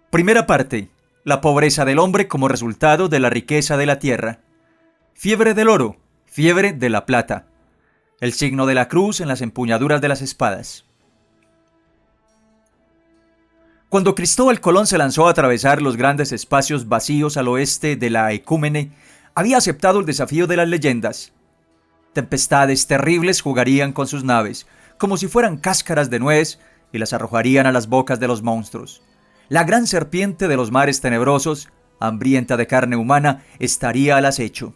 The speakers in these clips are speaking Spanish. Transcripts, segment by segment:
Primera parte. La pobreza del hombre como resultado de la riqueza de la tierra. Fiebre del oro, fiebre de la plata. El signo de la cruz en las empuñaduras de las espadas. Cuando Cristóbal Colón se lanzó a atravesar los grandes espacios vacíos al oeste de la Ecúmene, había aceptado el desafío de las leyendas. Tempestades terribles jugarían con sus naves, como si fueran cáscaras de nuez, y las arrojarían a las bocas de los monstruos. La gran serpiente de los mares tenebrosos, hambrienta de carne humana, estaría al acecho.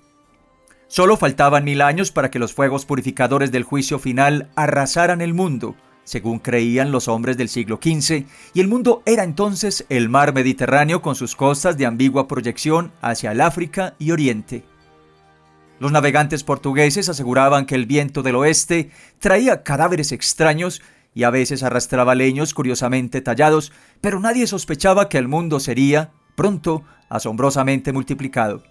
Solo faltaban 1000 años para que los fuegos purificadores del juicio final arrasaran el mundo, según creían los hombres del siglo XV, y el mundo era entonces el mar Mediterráneo con sus costas de ambigua proyección hacia el África y Oriente. Los navegantes portugueses aseguraban que el viento del oeste traía cadáveres extraños y a veces arrastraba leños curiosamente tallados, pero nadie sospechaba que el mundo sería, pronto, asombrosamente multiplicado.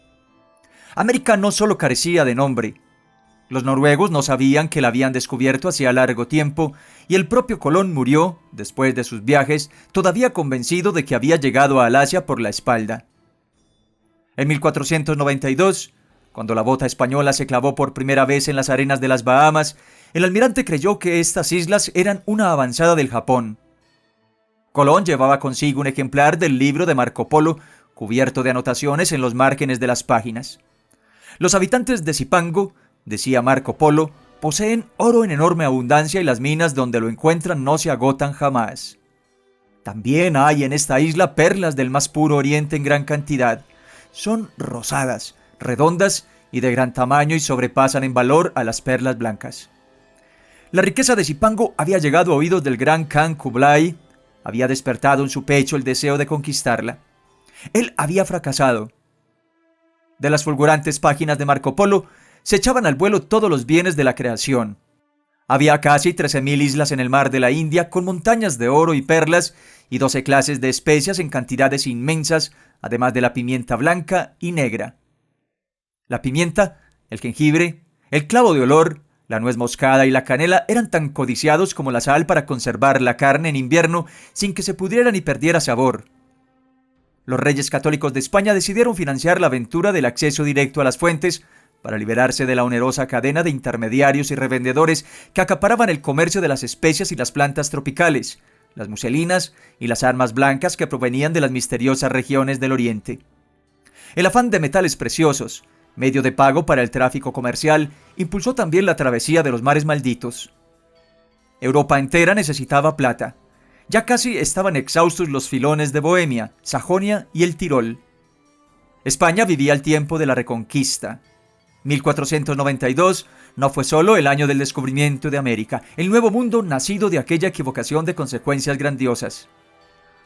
América no solo carecía de nombre. Los noruegos no sabían que la habían descubierto hacía largo tiempo, y el propio Colón murió, después de sus viajes, todavía convencido de que había llegado al Asia por la espalda. En 1492, cuando la bota española se clavó por primera vez en las arenas de las Bahamas, el almirante creyó que estas islas eran una avanzada del Japón. Colón llevaba consigo un ejemplar del libro de Marco Polo, cubierto de anotaciones en los márgenes de las páginas. Los habitantes de Zipango, decía Marco Polo, poseen oro en enorme abundancia y las minas donde lo encuentran no se agotan jamás. También hay en esta isla perlas del más puro oriente en gran cantidad. Son rosadas, redondas y de gran tamaño y sobrepasan en valor a las perlas blancas. La riqueza de Zipango había llegado a oídos del gran Khan Kublai, había despertado en su pecho el deseo de conquistarla. Él había fracasado. De las fulgurantes páginas de Marco Polo se echaban al vuelo todos los bienes de la creación. Había casi 13.000 islas en el mar de la India con montañas de oro y perlas y 12 clases de especias en cantidades inmensas, además de la pimienta blanca y negra. La pimienta, el jengibre, el clavo de olor, la nuez moscada y la canela eran tan codiciados como la sal para conservar la carne en invierno sin que se pudriera ni perdiera sabor. Los reyes católicos de España decidieron financiar la aventura del acceso directo a las fuentes para liberarse de la onerosa cadena de intermediarios y revendedores que acaparaban el comercio de las especias y las plantas tropicales, las muselinas y las armas blancas que provenían de las misteriosas regiones del Oriente. El afán de metales preciosos, medio de pago para el tráfico comercial, impulsó también la travesía de los mares malditos. Europa entera necesitaba plata. Ya casi estaban exhaustos los filones de Bohemia, Sajonia y el Tirol. España vivía el tiempo de la Reconquista. 1492 no fue solo el año del descubrimiento de América, el nuevo mundo nacido de aquella equivocación de consecuencias grandiosas.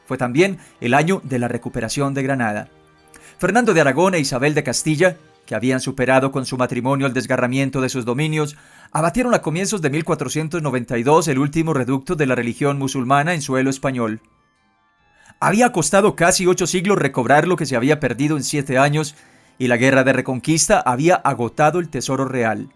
Fue también el año de la recuperación de Granada. Fernando de Aragón e Isabel de Castilla, que habían superado con su matrimonio el desgarramiento de sus dominios, abatieron a comienzos de 1492 el último reducto de la religión musulmana en suelo español. Había costado casi 8 siglos recobrar lo que se había perdido en 7 años, y la guerra de reconquista había agotado el tesoro real.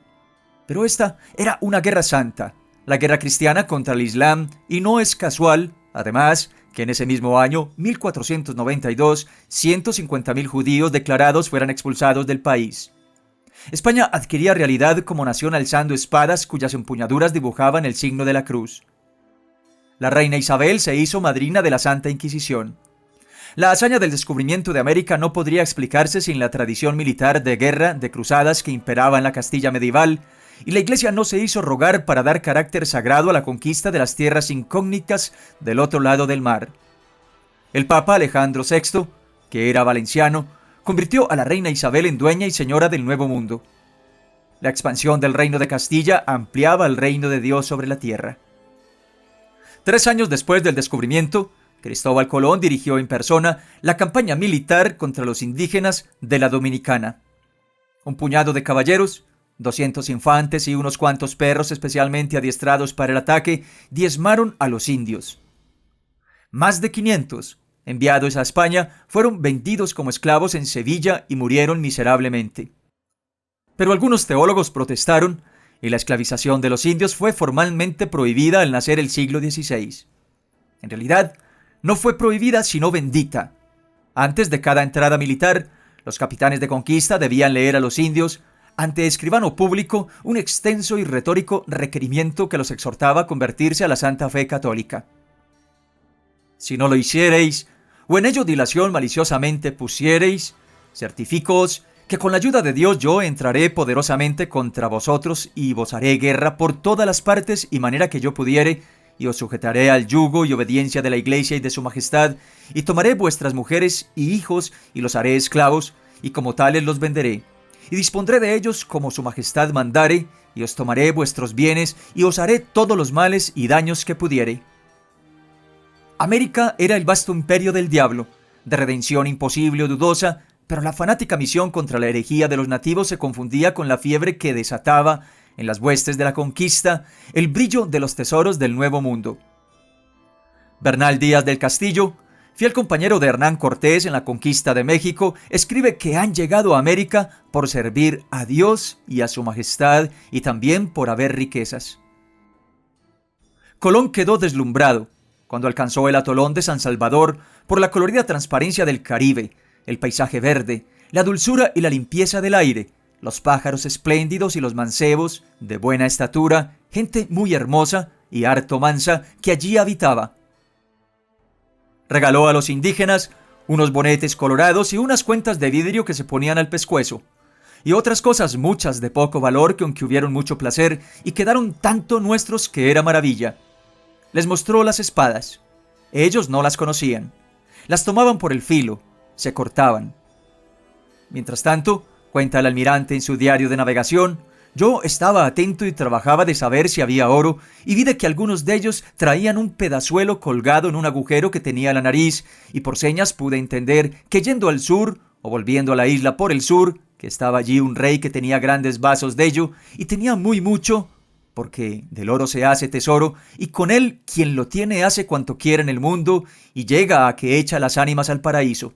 Pero esta era una guerra santa, la guerra cristiana contra el Islam, y no es casual, además, que en ese mismo año, 1492, 150.000 judíos declarados fueran expulsados del país. España adquiría realidad como nación alzando espadas cuyas empuñaduras dibujaban el signo de la cruz. La reina Isabel se hizo madrina de la Santa Inquisición. La hazaña del descubrimiento de América no podría explicarse sin la tradición militar de guerra de cruzadas que imperaba en la Castilla medieval, y la Iglesia no se hizo rogar para dar carácter sagrado a la conquista de las tierras incógnitas del otro lado del mar. El Papa Alejandro VI, que era valenciano, convirtió a la reina Isabel en dueña y señora del Nuevo Mundo. La expansión del reino de Castilla ampliaba el reino de Dios sobre la tierra. 3 años después del descubrimiento, Cristóbal Colón dirigió en persona la campaña militar contra los indígenas de la Dominicana. Un puñado de caballeros, 200 infantes y unos cuantos perros especialmente adiestrados para el ataque diezmaron a los indios. Más de 500, enviados a España, fueron vendidos como esclavos en Sevilla y murieron miserablemente. Pero algunos teólogos protestaron y la esclavización de los indios fue formalmente prohibida al nacer el siglo XVI. En realidad, No fue prohibida, sino bendita. Antes de cada entrada militar, los capitanes de conquista debían leer a los indios, ante escribano público, un extenso y retórico requerimiento que los exhortaba a convertirse a la santa fe católica. Si no lo hiciereis, o en ello dilación maliciosamente pusiereis, certifícoos que con la ayuda de Dios yo entraré poderosamente contra vosotros y vos haré guerra por todas las partes y manera que yo pudiere, y os sujetaré al yugo y obediencia de la Iglesia y de su majestad, y tomaré vuestras mujeres y hijos y los haré esclavos, y como tales los venderé, y dispondré de ellos como su majestad mandare, y os tomaré vuestros bienes, y os haré todos los males y daños que pudiere. América era el vasto imperio del diablo, de redención imposible o dudosa, pero la fanática misión contra la herejía de los nativos se confundía con la fiebre que desataba, en las huestes de la conquista, el brillo de los tesoros del Nuevo Mundo. Bernal Díaz del Castillo, fiel compañero de Hernán Cortés en la conquista de México, escribe que han llegado a América por servir a Dios y a su majestad y también por haber riquezas. Colón quedó deslumbrado cuando alcanzó el atolón de San Salvador por la colorida transparencia del Caribe, el paisaje verde, la dulzura y la limpieza del aire, los pájaros espléndidos y los mancebos, de buena estatura, gente muy hermosa y harto mansa que allí habitaba. Regaló a los indígenas unos bonetes colorados y unas cuentas de vidrio que se ponían al pescuezo, y otras cosas muchas de poco valor que aunque hubieron mucho placer y quedaron tanto nuestros que era maravilla. Les mostró las espadas. Ellos no las conocían. Las tomaban por el filo, se cortaban. Mientras tanto, cuenta el almirante en su diario de navegación, yo estaba atento y trabajaba de saber si había oro, y vi de que algunos de ellos traían un pedazuelo colgado en un agujero que tenía la nariz, y por señas pude entender que yendo al sur, o volviendo a la isla por el sur, que estaba allí un rey que tenía grandes vasos de ello, y tenía muy mucho, porque del oro se hace tesoro, y con él quien lo tiene hace cuanto quiera en el mundo, y llega a que echa las ánimas al paraíso.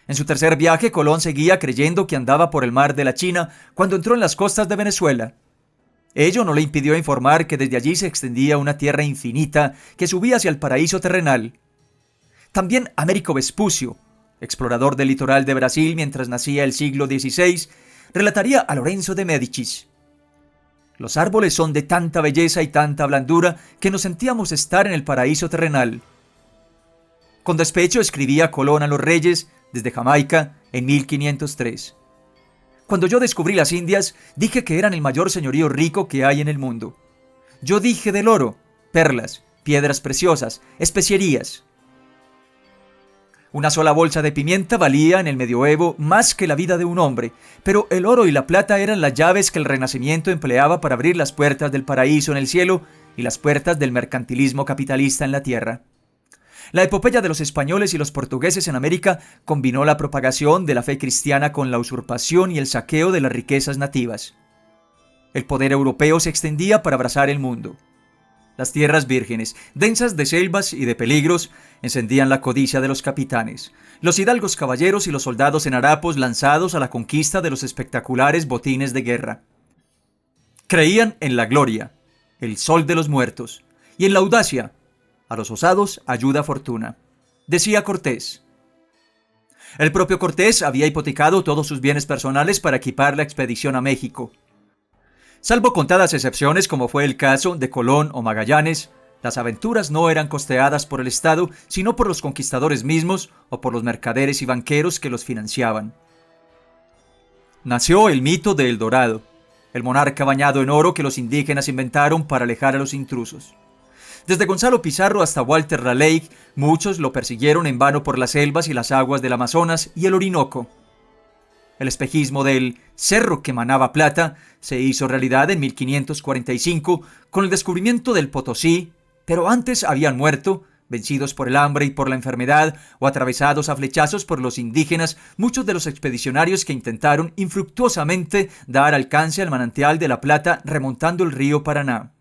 En su tercer viaje, Colón seguía creyendo que andaba por el mar de la China cuando entró en las costas de Venezuela. Ello no le impidió informar que desde allí se extendía una tierra infinita que subía hacia el paraíso terrenal. También Américo Vespucio, explorador del litoral de Brasil mientras nacía el siglo XVI, relataría a Lorenzo de Médicis: los árboles son de tanta belleza y tanta blandura que nos sentíamos estar en el paraíso terrenal. Con despecho escribía Colón a los reyes desde Jamaica en 1503. Cuando yo descubrí las Indias, dije que eran el mayor señorío rico que hay en el mundo. Yo dije del oro, perlas, piedras preciosas, especierías. Una sola bolsa de pimienta valía en el medioevo más que la vida de un hombre, pero el oro y la plata eran las llaves que el Renacimiento empleaba para abrir las puertas del paraíso en el cielo y las puertas del mercantilismo capitalista en la tierra. La epopeya de los españoles y los portugueses en América combinó la propagación de la fe cristiana con la usurpación y el saqueo de las riquezas nativas. El poder europeo se extendía para abrazar el mundo. Las tierras vírgenes, densas de selvas y de peligros, encendían la codicia de los capitanes, los hidalgos caballeros y los soldados en harapos lanzados a la conquista de los espectaculares botines de guerra. Creían en la gloria, el sol de los muertos, y en la audacia. A los osados ayuda fortuna, decía Cortés. El propio Cortés había hipotecado todos sus bienes personales para equipar la expedición a México. Salvo contadas excepciones como fue el caso de Colón o Magallanes, las aventuras no eran costeadas por el Estado, sino por los conquistadores mismos o por los mercaderes y banqueros que los financiaban. Nació el mito de El Dorado, el monarca bañado en oro que los indígenas inventaron para alejar a los intrusos. Desde Gonzalo Pizarro hasta Walter Raleigh, muchos lo persiguieron en vano por las selvas y las aguas del Amazonas y el Orinoco. El espejismo del cerro que manaba plata se hizo realidad en 1545 con el descubrimiento del Potosí, pero antes habían muerto, vencidos por el hambre y por la enfermedad o atravesados a flechazos por los indígenas, muchos de los expedicionarios que intentaron infructuosamente dar alcance al manantial de la Plata remontando el río Paraná.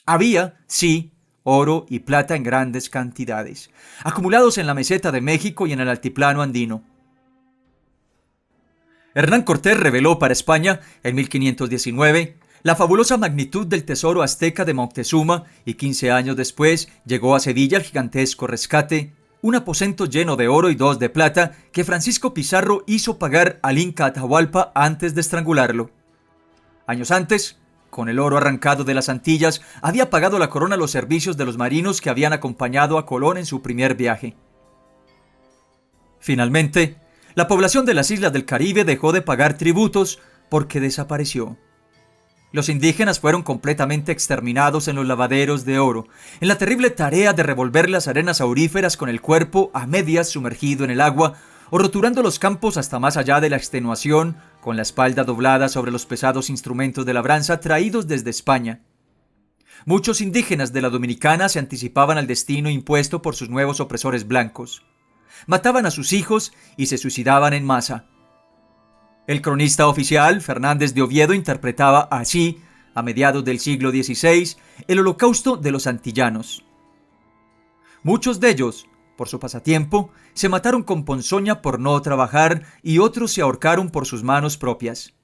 Había, sí, oro y plata en grandes cantidades, acumulados en la meseta de México y en el altiplano andino. Hernán Cortés reveló para España, en 1519, La fabulosa magnitud del tesoro azteca de Moctezuma, y 15 años después llegó a Sevilla el gigantesco rescate, un aposento lleno de oro y 2 de plata que Francisco Pizarro hizo pagar al Inca Atahualpa antes de estrangularlo. Años antes, con el oro arrancado de las Antillas, había pagado la corona los servicios de los marinos que habían acompañado a Colón en su primer viaje. Finalmente, la población de las islas del Caribe dejó de pagar tributos porque desapareció. Los indígenas fueron completamente exterminados en los lavaderos de oro, en la terrible tarea de revolver las arenas auríferas con el cuerpo a medias sumergido en el agua, o roturando los campos hasta más allá de la extenuación, con la espalda doblada sobre los pesados instrumentos de labranza traídos desde España. Muchos indígenas de la Dominicana se anticipaban al destino impuesto por sus nuevos opresores blancos. Mataban a sus hijos y se suicidaban en masa. El cronista oficial, Fernández de Oviedo, interpretaba así, a mediados del siglo XVI, el holocausto de los antillanos. Muchos de ellos, por su pasatiempo, se mataron con ponzoña por no trabajar y otros se ahorcaron por sus manos propias.